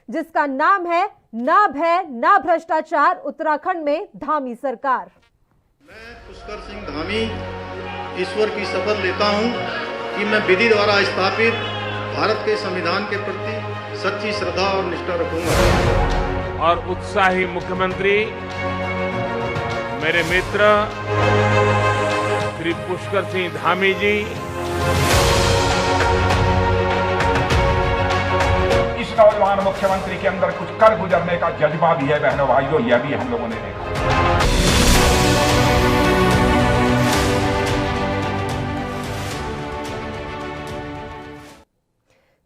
जिसका नाम है ना भय ना भ्रष्टाचार, उत्तराखंड में धामी सरकार। मैं पुष्कर सिंह धामी ईश्वर की शपथ लेता हूं कि मैं विधि द्वारा स्थापित भारत के संविधान के प्रति सच्ची श्रद्धा और निष्ठा रखूंगा। और उत्साही मुख्यमंत्री मेरे मित्र श्री पुष्कर सिंह धामी जी इस नौजवान मुख्यमंत्री के अंदर कुछ कर गुजरने का जज्बा भी है। बहनों भाइयों, यह भी हम लोगों ने देखा।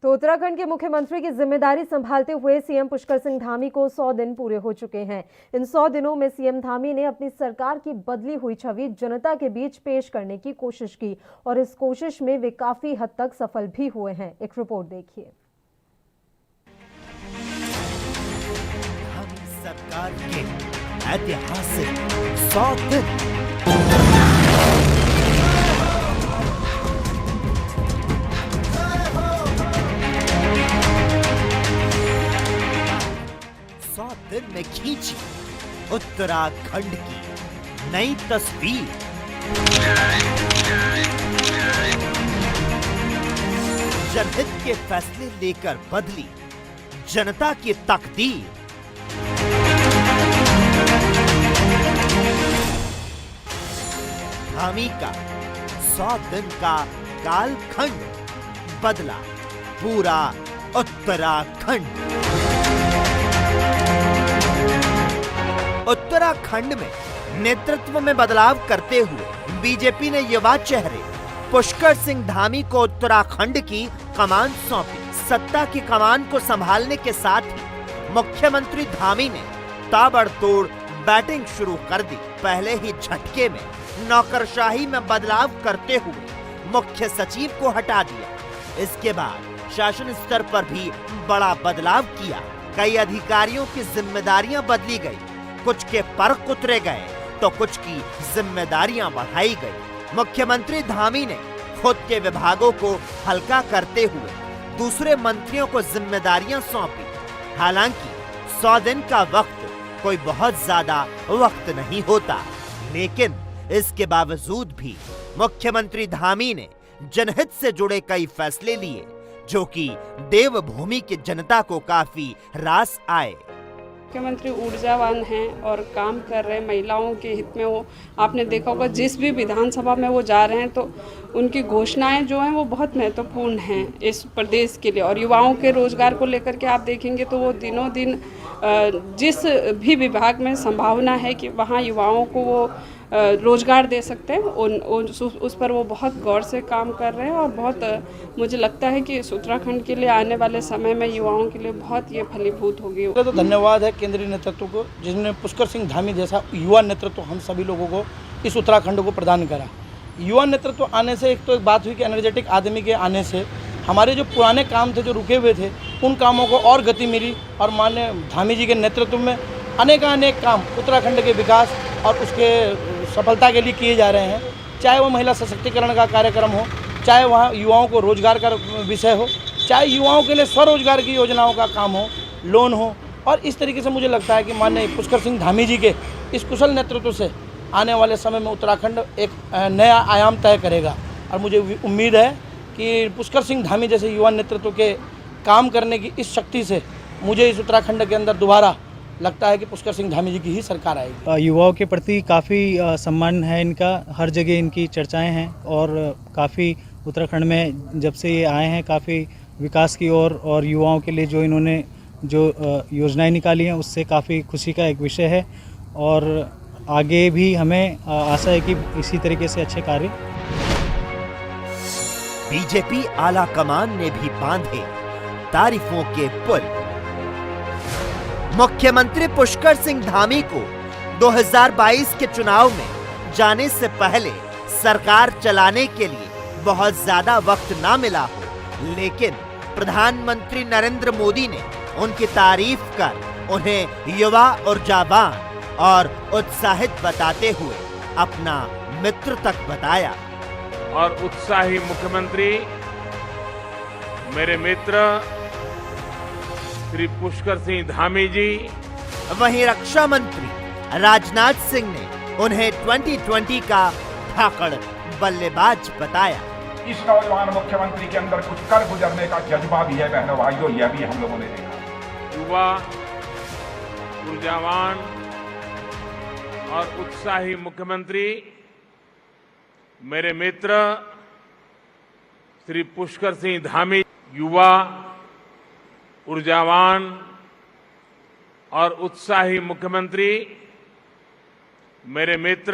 तो उत्तराखंड के मुख्यमंत्री की जिम्मेदारी संभालते हुए सीएम पुष्कर सिंह धामी को 100 दिन पूरे हो चुके हैं। इन 100 दिनों में सीएम धामी ने अपनी सरकार की बदली हुई छवि जनता के बीच पेश करने की कोशिश की और इस कोशिश में वे काफी हद तक सफल भी हुए हैं। एक रिपोर्ट देखिए। सरकार के ऐतिहासिक 100 दिन। 100 दिन में खींची उत्तराखंड की नई तस्वीर। जनहित के फैसले लेकर बदली जनता की तकदीर। धामी का 100 दिन का कालखंड बदला पूरा उत्तराखंड। उत्तराखंड में नेतृत्व में बदलाव करते हुए बीजेपी ने युवा चेहरे पुष्कर सिंह धामी को उत्तराखंड की कमान सौंपी। सत्ता की कमान को संभालने के साथ ही मुख्यमंत्री धामी ने ताबड़तोड़ बैटिंग शुरू कर दी। पहले ही झटके में नौकरशाही में बदलाव करते हुए मुख्य सचिव को हटा दिया। इसके बाद शासन स्तर पर भी बड़ा बदलाव किया। कई अधिकारियों की जिम्मेदारियां बदली गई। कुछ के पर उतरे गए तो कुछ की जिम्मेदारियां बढ़ाई गई। मुख्यमंत्री धामी ने खुद के विभागों को हल्का करते हुए दूसरे मंत्रियों को जिम्मेदारियां सौंपी। हालांकि 100 दिन का वक्त कोई बहुत ज्यादा वक्त नहीं होता, लेकिन इसके बावजूद भी मुख्यमंत्री धामी ने जनहित से जुड़े कई फैसले लिए जो कि देवभूमि की जनता को काफी रास आए। मुख्यमंत्री ऊर्जावान हैं और काम कर रहे हैं महिलाओं के हित में। वो आपने देखा होगा जिस भी विधानसभा में वो जा रहे हैं तो उनकी घोषणाएं जो हैं वो बहुत महत्वपूर्ण हैं इस प्रदेश के लिए। और युवाओं के रोजगार को लेकर के आप देखेंगे तो वो दिनों दिन जिस भी विभाग में संभावना है कि वहाँ युवाओं को वो रोजगार दे सकते हैं उस पर वो बहुत गौर से काम कर रहे हैं। और बहुत मुझे लगता है कि इस उत्तराखंड के लिए आने वाले समय में युवाओं के लिए बहुत ये फलीभूत होगी। तो धन्यवाद है केंद्रीय नेतृत्व को, जिसने पुष्कर सिंह धामी जैसा युवा नेतृत्व हम सभी लोगों को इस उत्तराखंड को प्रदान करा। युवा नेतृत्व आने से एक बात हुई कि एनर्जेटिक आदमी के आने से हमारे जो पुराने काम थे, जो रुके हुए थे, उन कामों को और गति मिली। और माननीय धामी जी के नेतृत्व में अनेक काम उत्तराखंड के विकास और उसके सफलता के लिए किए जा रहे हैं। चाहे वो महिला सशक्तिकरण का कार्यक्रम हो, चाहे वहाँ युवाओं को रोजगार का विषय हो, चाहे युवाओं के लिए स्वरोजगार की योजनाओं का काम हो, लोन हो। और इस तरीके से मुझे लगता है कि माननीय पुष्कर सिंह धामी जी के इस कुशल नेतृत्व से आने वाले समय में उत्तराखंड एक नया आयाम तय करेगा। और मुझे उम्मीद है कि पुष्कर सिंह धामी जैसे युवा नेतृत्व के काम करने की इस शक्ति से मुझे इस उत्तराखंड के अंदर दोबारा लगता है कि पुष्कर सिंह धामी जी की ही सरकार आएगी। युवाओं के प्रति काफ़ी सम्मान है इनका, हर जगह इनकी चर्चाएं हैं और काफ़ी उत्तराखंड में जब से ये आए हैं काफ़ी विकास की ओर और युवाओं के लिए जो इन्होंने जो योजनाएं निकाली हैं उससे काफ़ी खुशी का एक विषय है। और आगे भी हमें आशा है कि इसी तरीके से अच्छे कार्य। बीजेपी आला कमान ने भी बांधे तारीफों के पुल। मुख्यमंत्री पुष्कर सिंह धामी को 2022 के चुनाव में जाने से पहले सरकार चलाने के लिए बहुत ज्यादा वक्त ना मिला हो, लेकिन प्रधानमंत्री नरेंद्र मोदी ने उनकी तारीफ कर उन्हें युवा और जाबान और उत्साहित बताते हुए अपना मित्र तक बताया। और उत्साही मुख्यमंत्री मेरे मित्र श्री पुष्कर सिंह धामी जी। वहीं रक्षा मंत्री राजनाथ सिंह ने उन्हें 2020 का धाकड़ बल्लेबाज बताया। इस नौजवान मुख्यमंत्री के अंदर कुछ कर गुजरने का जज्बा भी है बहनों भाइयों, यह भी हम लोगों ने देखा। युवा, ऊर्जावान और उत्साही मुख्यमंत्री मेरे मित्र श्री पुष्कर सिंह धामी। युवा, ऊर्जावान और उत्साही मुख्यमंत्री मेरे मित्र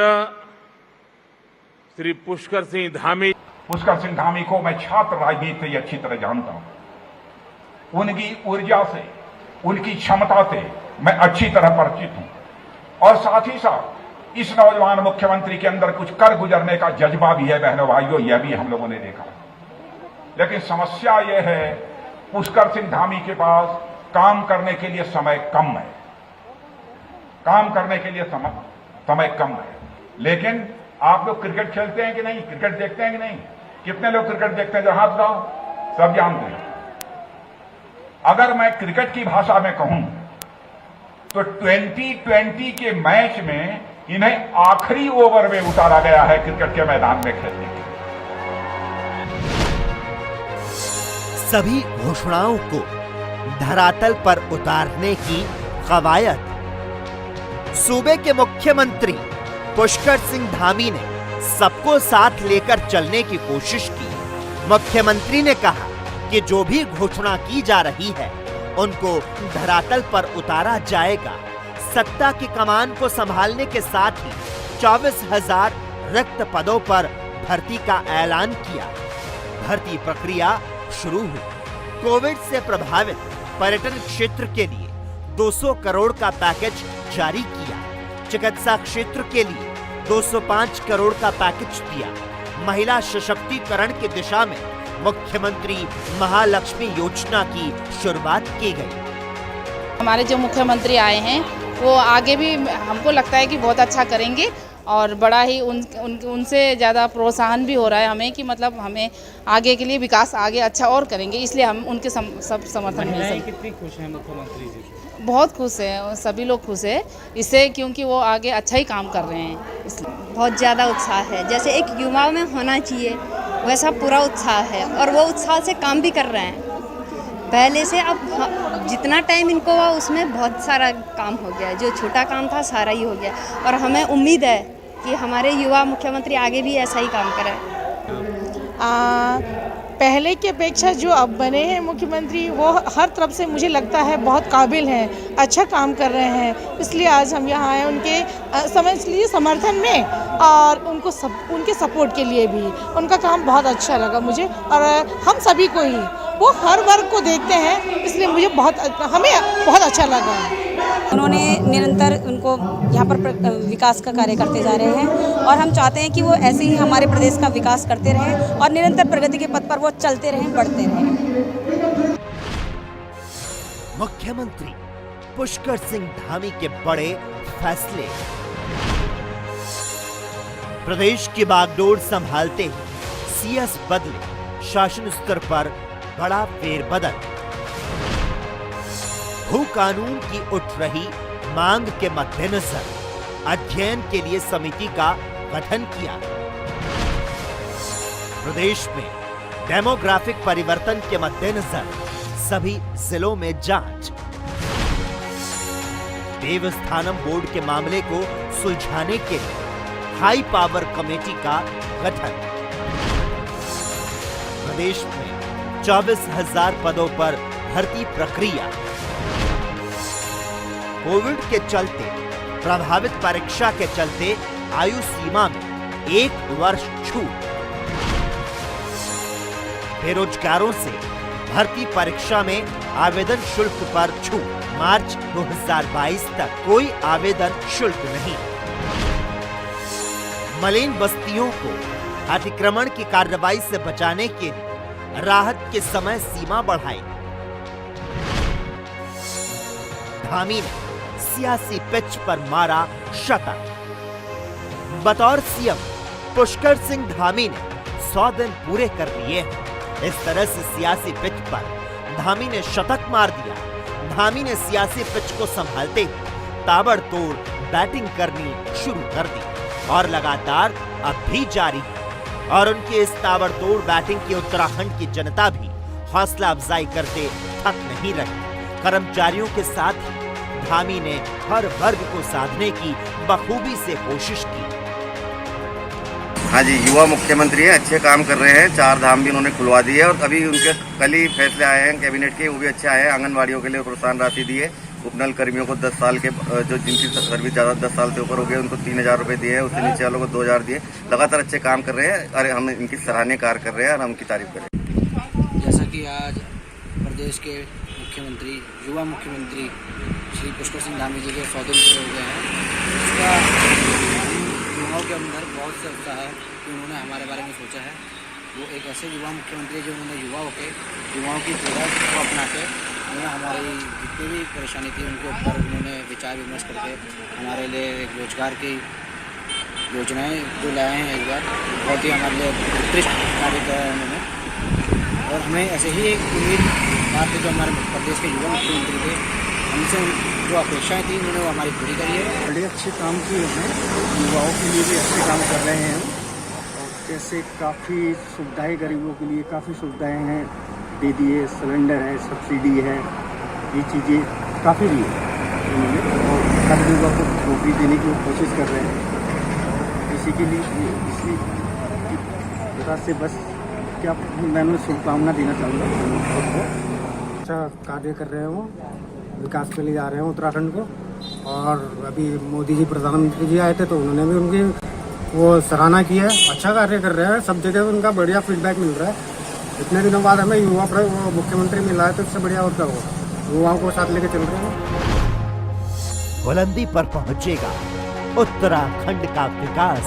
श्री पुष्कर सिंह धामी। पुष्कर सिंह धामी को मैं छात्र राजनीति से अच्छी तरह जानता हूं। उनकी ऊर्जा से, उनकी क्षमता से मैं अच्छी तरह परिचित हूं और साथ ही साथ इस नौजवान मुख्यमंत्री के अंदर कुछ कर गुजरने का जज्बा भी है बहनों भाइयों, यह भी हम लोगों ने देखा। लेकिन समस्या यह है पुष्कर सिंह धामी के पास काम करने के लिए समय कम है, काम करने के लिए समय कम है। लेकिन आप लोग क्रिकेट खेलते हैं कि नहीं, क्रिकेट देखते हैं कि नहीं? कितने लोग क्रिकेट देखते हैं? जरा हाथ उठाओ, सब जानते हैं। अगर मैं क्रिकेट की भाषा में कहूं तो 2020 के मैच में इन्हें आखिरी ओवर में उतारा गया है क्रिकेट के मैदान में खेलने के लिए। सभी घोषणाओं को धरातल पर उतारने की कवायद सूबे के मुख्यमंत्री पुष्कर सिंह धामी ने सबको साथ लेकर चलने की कोशिश की। मुख्यमंत्री ने कहा कि जो भी घोषणा की जा रही है उनको धरातल पर उतारा जाएगा। सत्ता की कमान को संभालने के साथ ही 24,000 रिक्त पदों पर भर्ती का ऐलान किया। भर्ती प्रक्रिया शुरू हुई। कोविड से प्रभावित पर्यटन क्षेत्र के लिए 200 करोड़ का पैकेज जारी किया। चिकित्सा क्षेत्र के लिए 205 करोड़ का पैकेज दिया। महिला सशक्तिकरण की दिशा में मुख्यमंत्री महालक्ष्मी योजना की शुरुआत की गई। हमारे जो मुख्यमंत्री आए हैं वो आगे भी हमको लगता है कि बहुत अच्छा करेंगे और बड़ा ही उनसे ज़्यादा प्रोत्साहन भी हो रहा है हमें कि मतलब हमें आगे के लिए विकास आगे अच्छा और करेंगे, इसलिए हम उनके सब समर्थन में। कितनी खुश हैं मुख्यमंत्री जी? बहुत खुश हैं, सभी लोग खुश हैं इससे, क्योंकि वो आगे अच्छा ही काम कर रहे हैं, इसलिए बहुत ज़्यादा उत्साह है। जैसे एक युवा में होना चाहिए वैसा पूरा उत्साह है और वो उत्साह से काम भी कर रहे हैं पहले से। अब जितना टाइम इनको हुआ उसमें बहुत सारा काम हो गया, जो छोटा काम था सारा ही हो गया और हमें उम्मीद है कि हमारे युवा मुख्यमंत्री आगे भी ऐसा ही काम करें। पहले की अपेक्षा जो अब बने हैं मुख्यमंत्री वो हर तरफ से मुझे लगता है बहुत काबिल हैं, अच्छा काम कर रहे हैं, इसलिए आज हम यहाँ आए उनके समझ लीजिए समर्थन में और उनके सपोर्ट के लिए भी। उनका काम बहुत अच्छा लगा मुझे और हम सभी को ही, वो हर वर्ग को देखते हैं, इसलिए हमें बहुत अच्छा लगा। उन्होंने निरंतर उनको यहाँ पर विकास का कार्य करते जा रहे हैं और हम चाहते हैं कि वो ऐसे ही हमारे प्रदेश का विकास करते रहें और निरंतर प्रगति के पथ पर वो चलते रहें, बढ़ते रहें। मुख्यमंत्री पुष्कर सिंह धामी के बड़े फैसले। प्रदेश की बागडोर संभालते ही सीएस बदले, शासन स्तर पर बड़ा फेरबदल। भू कानून की उठ रही मांग के मद्देनजर अध्ययन के लिए समिति का गठन किया। प्रदेश में डेमोग्राफिक परिवर्तन के मद्देनजर सभी जिलों में जांच। देवस्थानम बोर्ड के मामले को सुलझाने के लिए हाई पावर कमेटी का गठन। प्रदेश में 24,000 पदों पर भर्ती प्रक्रिया। कोविड के चलते प्रभावित परीक्षा के चलते आयु सीमा में 1 वर्ष छूट। बेरोजगारों से भर्ती परीक्षा में आवेदन शुल्क पर छूट। मार्च 2022 तक कोई आवेदन शुल्क नहीं। मलिन बस्तियों को अतिक्रमण की कार्रवाई से बचाने के लिए राहत की समय सीमा बढ़ाई। धामी ने सियासी पिच पर मारा शतक। बतौर सीएम पुष्कर सिंह धामी ने 100 दिन पूरे कर लिए हैं। इस तरह से सियासी पिच पर धामी ने शतक मार दिया। धामी ने सियासी पिच को संभालते ताबड़तोड़ बैटिंग करनी शुरू कर दी और लगातार अब भी जारी है। और उनकी इस ताबड़तोड़ बैटिंग की उत्तराखंड की जनता भी हौसला अफजाई करते थक नहीं रही। कर्मचारियों के साथ ही धामी ने हर वर्ग को साधने की बखूबी से कोशिश की। हाँ जी, युवा मुख्यमंत्री है, अच्छे काम कर रहे हैं। 4 धाम भी उन्होंने खुलवा दी है और अभी उनके कल ही फैसले आए हैं कैबिनेट के, वो भी अच्छे आए हैं। आंगनबाड़ियों के लिए प्रोत्साहन राशि दी है। उपनल कर्मियों को 10 साल के जो जिनकी सर्विस ज़्यादा 10 साल से ऊपर हो गए उनको 3000 रुपये दिए हैं। उससे नीचे वालों को 2000 दिए। लगातार अच्छे काम कर रहे हैं। अरे हम इनकी सराहनीय कार्य कर रहे हैं और हम उनकी तारीफ करें। जैसा कि आज प्रदेश के मुख्यमंत्री, युवा मुख्यमंत्री श्री पुष्कर सिंह धामी जी के 100 दिन पूरे हो गए हैं, इसका युवाओं के अंदर बहुत से उत्साह है कि उन्होंने हमारे बारे में सोचा है। वो एक ऐसे युवा मुख्यमंत्री जो उन्होंने युवाओं की पीड़ा को अपना के उन्होंने हमारी जितनी भी परेशानी थी उनके ऊपर उन्होंने विचार विमर्श करके हमारे लिए एक रोजगार की योजनाएं जो लाए हैं एक बार, बहुत ही हमारे लिए उत्कृष्ट कार्य किया है उन्होंने। और हमें ऐसे ही एक उम्मीद बात है जो हमारे प्रदेश के युवा मुख्यमंत्री थे, हमसे जो अपेक्षाएं थी उन्होंने वो हमारी पूरी करी है। बड़े अच्छे काम किए हैं, युवाओं के लिए भी अच्छे काम कर रहे हैं। और जैसे काफ़ी सुविधाएं गरीबों के लिए काफ़ी सुविधाएं हैं, दे दिए, सिलेंडर है, सब्सिडी है, ये चीज़ें काफ़ी दी है उन्होंने। और हर युवा को नौकरी देने की कोशिश कर रहे हैं। इसी के लिए इसी वजह से बस क्या मैं शुभकामना देना चाहूँगा। अच्छा कार्य कर रहे हो, विकास के लिए जा रहे हैं उत्तराखंड को। और अभी मोदी जी प्रधानमंत्री जी आए थे तो उन्होंने भी उनकी वो सराहना की है। अच्छा कार्य कर रहे हैं, सब जगह उनका बढ़िया फीडबैक मिल रहा है। इतने दिनों बाद हमें युवा मुख्यमंत्री मिला है तो इससे बढ़िया और क्या होगा। युवाओं को साथ लेके चल रहे हैं। बुलंदी पर पहुंचेगा उत्तराखंड का विकास,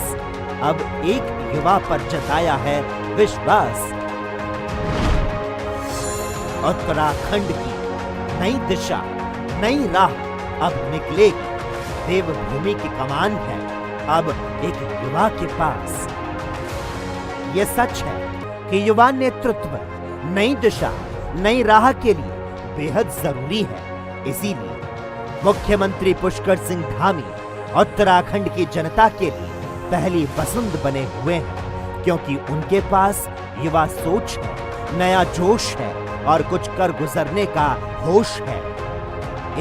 अब एक युवा पर जताया है विश्वास। उत्तराखंड की नई दिशा, नई राह अब निकलेगी। देवभूमि की कमान है अब एक युवा के पास। ये सच है कि युवा नेतृत्व नई दिशा, नई राह के लिए बेहद जरूरी है। इसीलिए मुख्यमंत्री पुष्कर सिंह धामी उत्तराखंड की जनता के लिए पहली पसंद बने हुए हैं, क्योंकि उनके पास युवा सोच है, नया जोश है और कुछ कर गुजरने का होश है।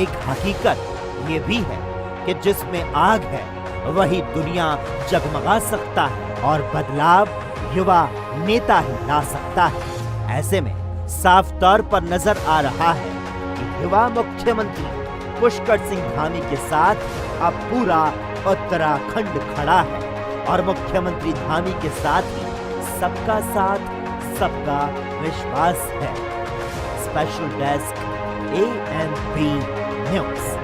एक हकीकत ये भी है कि जिसमें आग है वही दुनिया जगमगा सकता है और बदलाव युवा नेता ही ला सकता है। ऐसे में साफ तौर पर नजर आ रहा है कि युवा मुख्यमंत्री पुष्कर सिंह धामी के साथ अब पूरा उत्तराखंड खड़ा है और मुख्यमंत्री धामी के साथ ही सबका साथ, सबका विश्वास है। Special desk ANP news.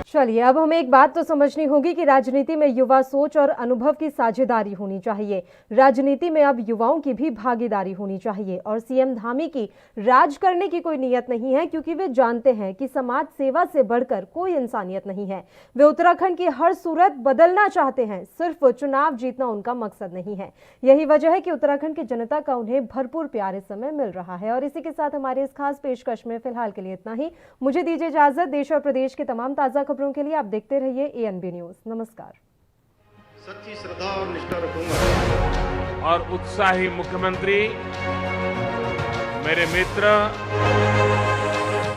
चलिए, अब हमें एक बात तो समझनी होगी कि राजनीति में युवा सोच और अनुभव की साझेदारी होनी चाहिए। राजनीति में अब युवाओं की भी भागीदारी होनी चाहिए और सीएम धामी की राज करने की कोई नीयत नहीं है, क्योंकि वे जानते हैं कि समाज सेवा से बढ़कर कोई इंसानियत नहीं है। वे उत्तराखंड की हर सूरत बदलना चाहते हैं, सिर्फ चुनाव जीतना उनका मकसद नहीं है। यही वजह है कि उत्तराखंड की जनता का उन्हें भरपूर प्यार इस समय मिल रहा है। और इसी के साथ हमारे इस खास पेशकश में फिलहाल के लिए इतना ही। मुझे दीजिए इजाजत। देश और प्रदेश के तमाम ताजा खबरों के लिए आप देखते रहिए ANB न्यूज़। नमस्कार। सच्ची श्रद्धा और निष्ठा रखूंगा। और उत्साही मुख्यमंत्री मेरे मित्र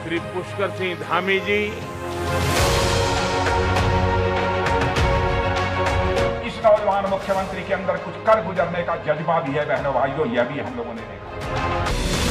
श्री पुष्कर सिंह धामी जी, इस नौजवान मुख्यमंत्री के अंदर कुछ कर गुजरने का जज्बा भी है बहनों भाइयों, यह भी हम लोगों ने देखा।